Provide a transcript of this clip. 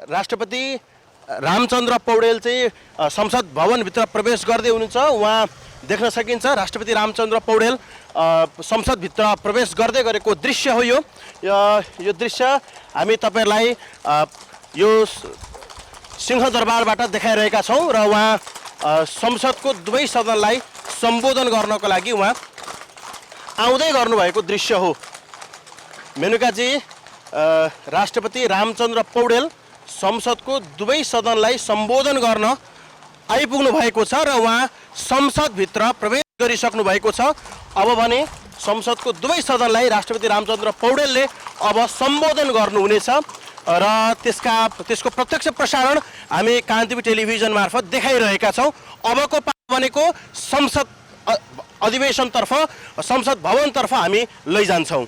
राष्ट्रपति रामचन्द्र पौडेल चाहिँ संसद भवनभित्र प्रवेश गर्दै हुनुहुन्छ। उहाँ देख्न सकिन्छ राष्ट्रपति रामचन्द्र पौडेल संसदभित्र प्रवेश गर्दै गरेको दृश्य हो यो दृश्य हामी तपाईहरुलाई यो सिंहदरबारबाट देखाइरहेका छौं र उहाँ संसदको दुवै सदनलाई सम्बोधन गर्नको लागि उहाँ आउँदै गर्नुभएको दृश्य हो। मेनुकाजी राष्ट्रपति रामचन्द्र पौडेल संसदको दुवै सदनलाई सम्बोधन गर्न आइपुग्नु भएको छ र उहाँ संसदभित्र प्रवेश गरिसक्नु भएको छ। अब भने संसदको दुवै सदनलाई राष्ट्रपति रामचन्द्र पौडेलले अब सम्बोधन गर्नुहुनेछ र त्यसको प्रत्यक्ष प्रसारण हामी कान्तिपुर टेलिभिजन मार्फत देखाइरहेका छौं। अबको पालो भनेको संसद अधिवेशनतर्फ संसद भवनतर्फ हामी लैजान्छौं।